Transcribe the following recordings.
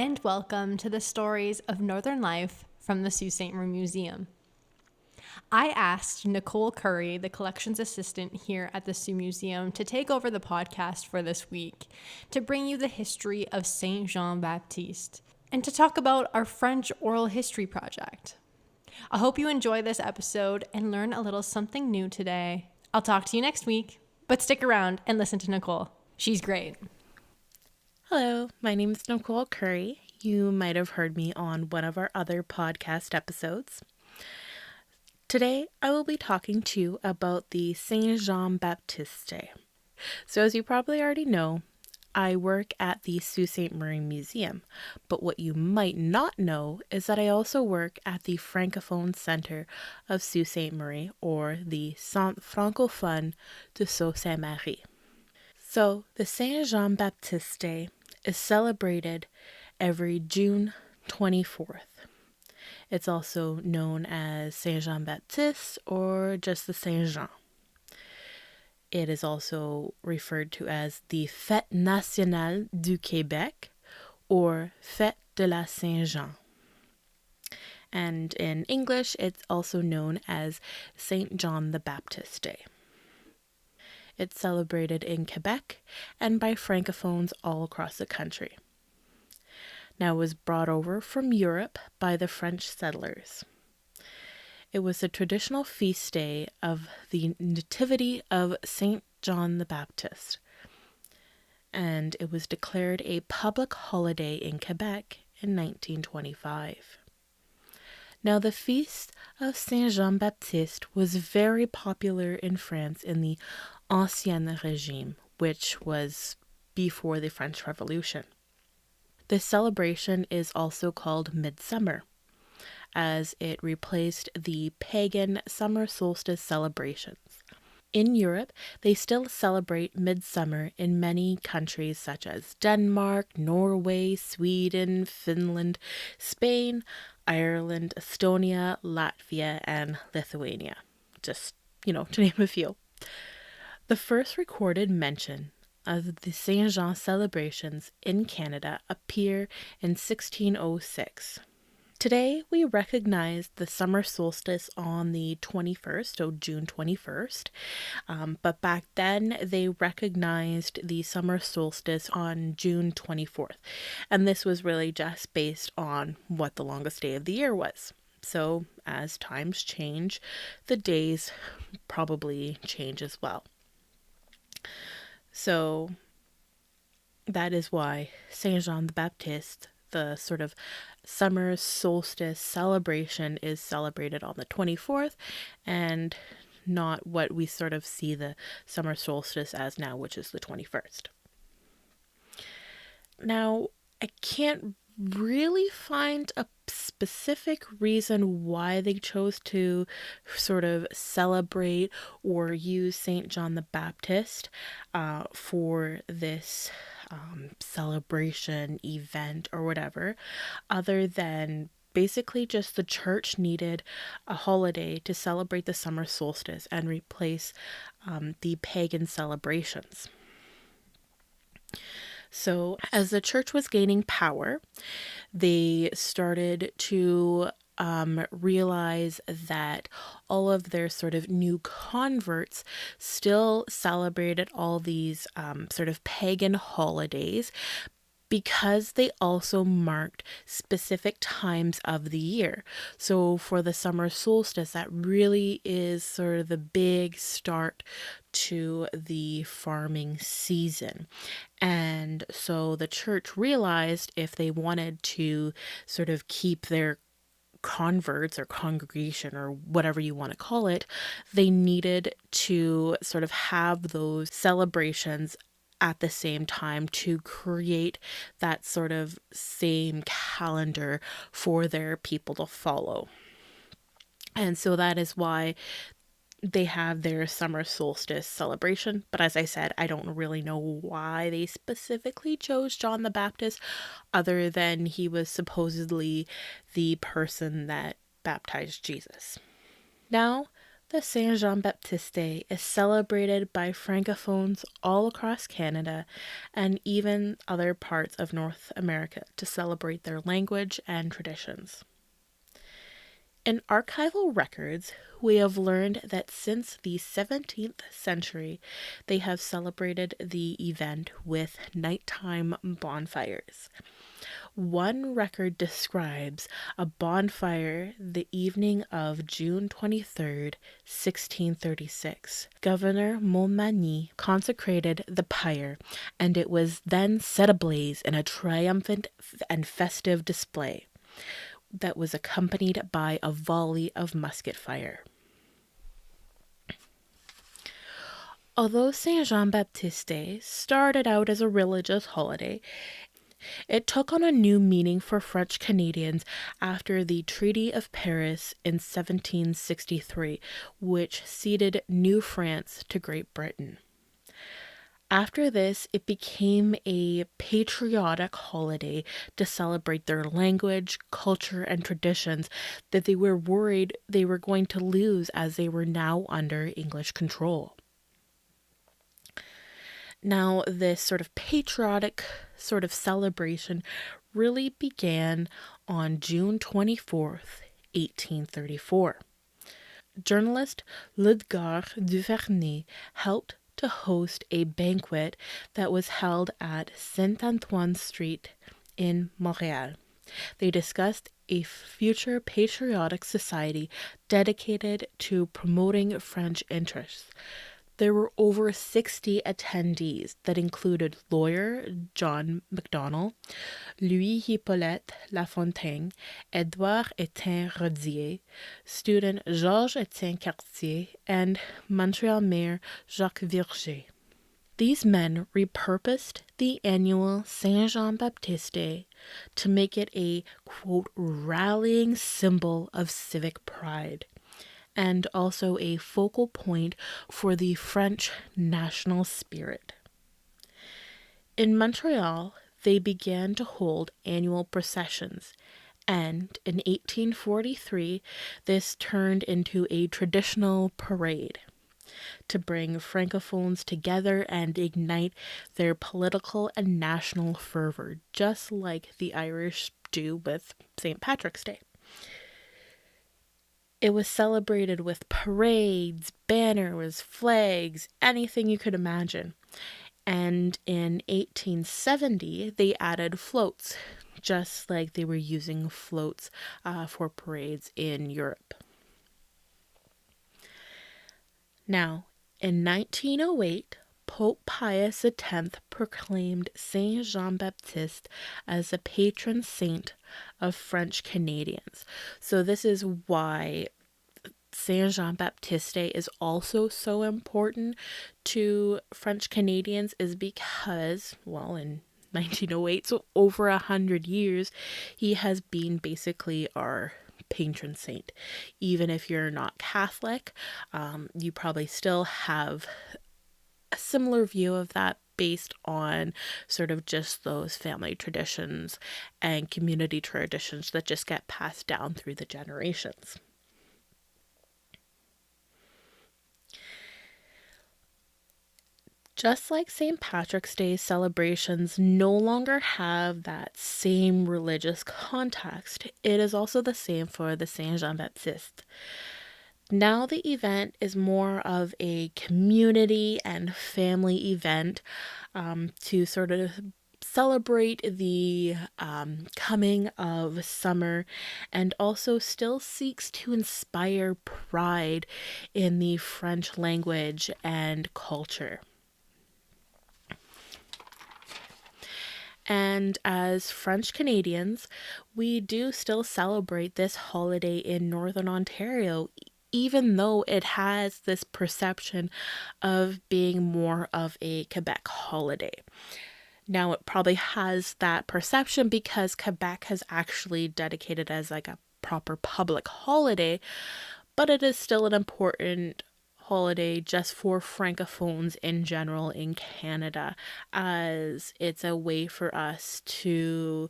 and welcome to the stories of Northern life from the Sault Ste. Marie Museum. I asked Nicole Curry, the collections assistant here at the Sault Museum, to take over the podcast for this week, to bring you the history of Saint Jean Baptiste, and to talk about our French oral history project. I hope you enjoy this episode and learn a little something new today. I'll talk to you next week, but stick around and listen to Nicole. She's great. Hello, my name is Nicole Curry. You might have heard me on one of our other podcast episodes. Today, I will be talking to you about the Saint Jean Baptiste. So as you probably already know, I work at the Sault Ste. Marie Museum, but what you might not know is that I also work at the Francophone Centre of Sault Ste. Marie, or the Centre de Francophone de Sault Ste. Marie. So, the Saint Jean Baptiste is celebrated every June 24th. It's also known as Saint Jean Baptiste or just the Saint Jean. It is also referred to as the Fête Nationale du Québec or Fête de la Saint Jean. And in English, it's also known as Saint John the Baptist Day. It's celebrated in Quebec and by Francophones all across the country. Now, it was brought over from Europe by the French settlers. It was the traditional feast day of the Nativity of Saint John the Baptist, and it was declared a public holiday in Quebec in 1925. Now, the feast of Saint Jean Baptiste was very popular in France in the Ancien Regime, which was before the French Revolution. This celebration is also called Midsummer, as it replaced the pagan summer solstice celebrations. In Europe, they still celebrate Midsummer in many countries such as Denmark, Norway, Sweden, Finland, Spain, Ireland, Estonia, Latvia, and Lithuania. Just, to name a few. The first recorded mention of the Saint Jean celebrations in Canada appear in 1606. Today, we recognize the summer solstice on the 21st, so June 21st, but back then they recognized the summer solstice on June 24th, and this was really just based on what the longest day of the year was. So, as times change, the days probably change as well. So, that is why Saint Jean the Baptiste, the sort of summer solstice celebration, is celebrated on the 24th and not what we sort of see the summer solstice as now, which is the 21st. Now, I can't really find a specific reason why they chose to sort of celebrate or use Saint John the Baptist for this celebration event or whatever, other than basically just the church needed a holiday to celebrate the summer solstice and replace the pagan celebrations. So as the church was gaining power, they started to realize that all of their sort of new converts still celebrated all these sort of pagan holidays, because they also marked specific times of the year. So for the summer solstice, that really is sort of the big start to the farming season. And so the church realized if they wanted to sort of keep their converts or congregation or whatever you want to call it, they needed to sort of have those celebrations at the same time to create that sort of same calendar for their people to follow. And so that is why they have their summer solstice celebration. But as I said, I don't really know why they specifically chose John the Baptist, other than he was supposedly the person that baptized Jesus. Now, The Saint Jean Baptiste Day is celebrated by Francophones all across Canada and even other parts of North America to celebrate their language and traditions. In archival records, we have learned that since the 17th century, they have celebrated the event with nighttime bonfires. One record describes a bonfire the evening of June 23rd, 1636. Governor Montmagny consecrated the pyre, and it was then set ablaze in a triumphant and festive display that was accompanied by a volley of musket fire. Although Saint Jean Baptiste Day started out as a religious holiday, it took on a new meaning for French Canadians after the Treaty of Paris in 1763, which ceded New France to Great Britain. After this, it became a patriotic holiday to celebrate their language, culture, and traditions that they were worried they were going to lose as they were now under English control. Now, this sort of patriotic sort of celebration really began on June 24th, 1834. Journalist Ludgar Duvernay helped to host a banquet that was held at Saint Antoine Street in Montreal. They discussed a future patriotic society dedicated to promoting French interests. There were over 60 attendees that included lawyer John Macdonald, Louis Hippolyte Lafontaine, Edouard Étienne Rodier, student Georges Étienne Cartier, and Montreal Mayor Jacques Virger. These men repurposed the annual Saint Jean Baptiste Day to make it a, quote, rallying symbol of civic pride, and also a focal point for the French national spirit. In Montreal, they began to hold annual processions, and in 1843, this turned into a traditional parade to bring Francophones together and ignite their political and national fervor, just like the Irish do with St. Patrick's Day. It was celebrated with parades, banners, flags, anything you could imagine. And in 1870, they added floats, just like they were using floats for parades in Europe. Now, in 1908, Pope Pius X proclaimed Saint Jean Baptiste as the patron saint of French Canadians. So this is why Saint Jean Baptiste Day is also so important to French Canadians, is because, well, in 1908, so over 100 years, he has been basically our patron saint. Even if you're not Catholic, you probably still have a similar view of that based on sort of just those family traditions and community traditions that just get passed down through the generations. Just like St. Patrick's Day celebrations no longer have that same religious context, it is also the same for the Saint Jean Baptiste. Now the event is more of a community and family event to sort of celebrate the coming of summer, and also still seeks to inspire pride in the French language and culture. And as French Canadians, we do still celebrate this holiday in Northern Ontario, even though it has this perception of being more of a Quebec holiday. Now, it probably has that perception because Quebec has actually dedicated as like a proper public holiday, but it is still an important holiday just for Francophones in general in Canada, as it's a way for us to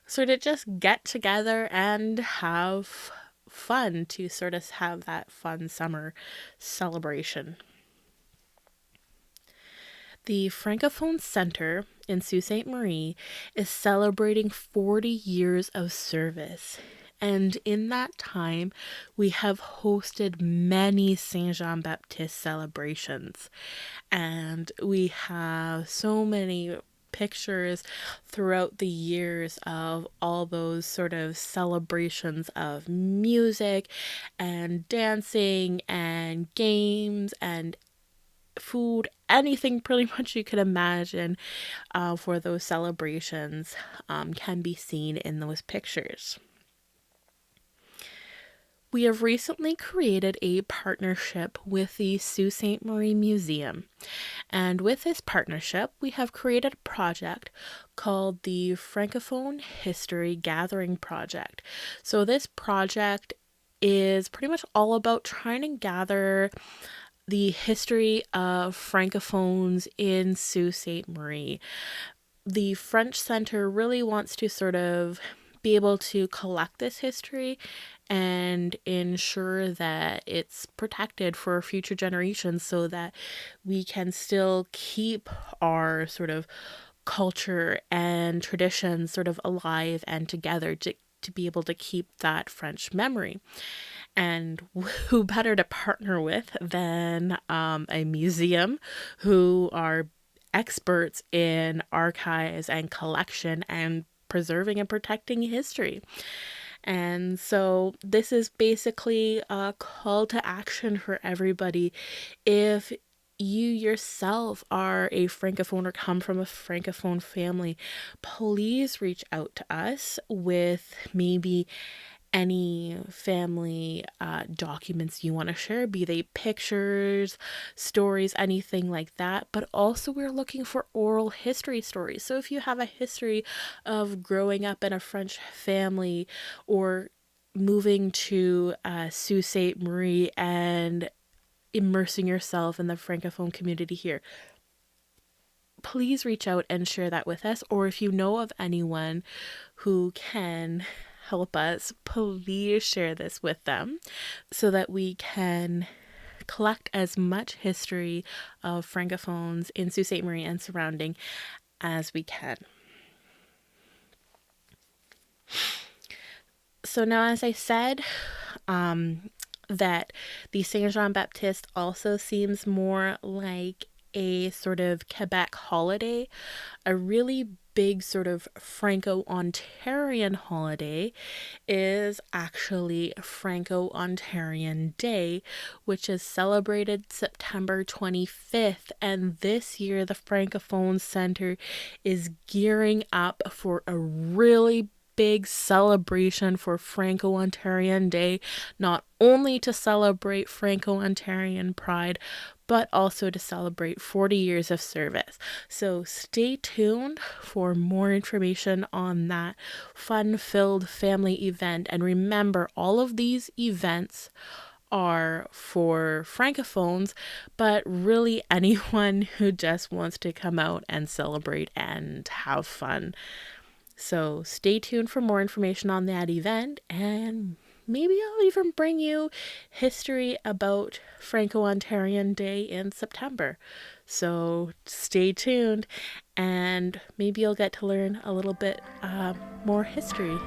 sort of just get together and have fun to sort of have that fun summer celebration. The Francophone Centre in Sault Ste. Marie is celebrating 40 years of service. And in that time, we have hosted many Saint Jean Baptiste celebrations. And we have so many pictures throughout the years of all those sort of celebrations of music and dancing and games and food, anything pretty much you could imagine for those celebrations can be seen in those pictures. We have recently created a partnership with the Sault Ste. Marie Museum. And with this partnership, we have created a project called the Francophone History Gathering Project. So this project is pretty much all about trying to gather the history of Francophones in Sault Ste. Marie. The French Center really wants to sort of be able to collect this history and ensure that it's protected for future generations so that we can still keep our sort of culture and traditions sort of alive and together to be able to keep that French memory. And who better to partner with than a museum who are experts in archives and collection and preserving and protecting history. And so this is basically a call to action for everybody. If you yourself are a Francophone or come from a Francophone family, please reach out to us with maybe any family documents you want to share, be they pictures, stories, anything like that. But also we're looking for oral history stories. So if you have a history of growing up in a French family or moving to Sault Ste. Marie and immersing yourself in the Francophone community here, please reach out and share that with us. Or if you know of anyone who can help us, please share this with them so that we can collect as much history of Francophones in Sault Ste. Marie and surrounding as we can. So now, as I said, that the Saint Jean Baptiste also seems more like a sort of Quebec holiday. A really big sort of Franco-Ontarian holiday is actually Franco-Ontarian Day, which is celebrated September 25th. And this year, the Francophone Centre is gearing up for a really big celebration for Franco-Ontarian Day, not only to celebrate Franco-Ontarian pride, but also to celebrate 40 years of service. So stay tuned for more information on that fun-filled family event. And remember, all of these events are for Francophones, but really anyone who just wants to come out and celebrate and have fun. So stay tuned for more information on that event, and maybe I'll even bring you history about Franco-Ontarian Day in September. So stay tuned, and maybe you'll get to learn a little bit more history.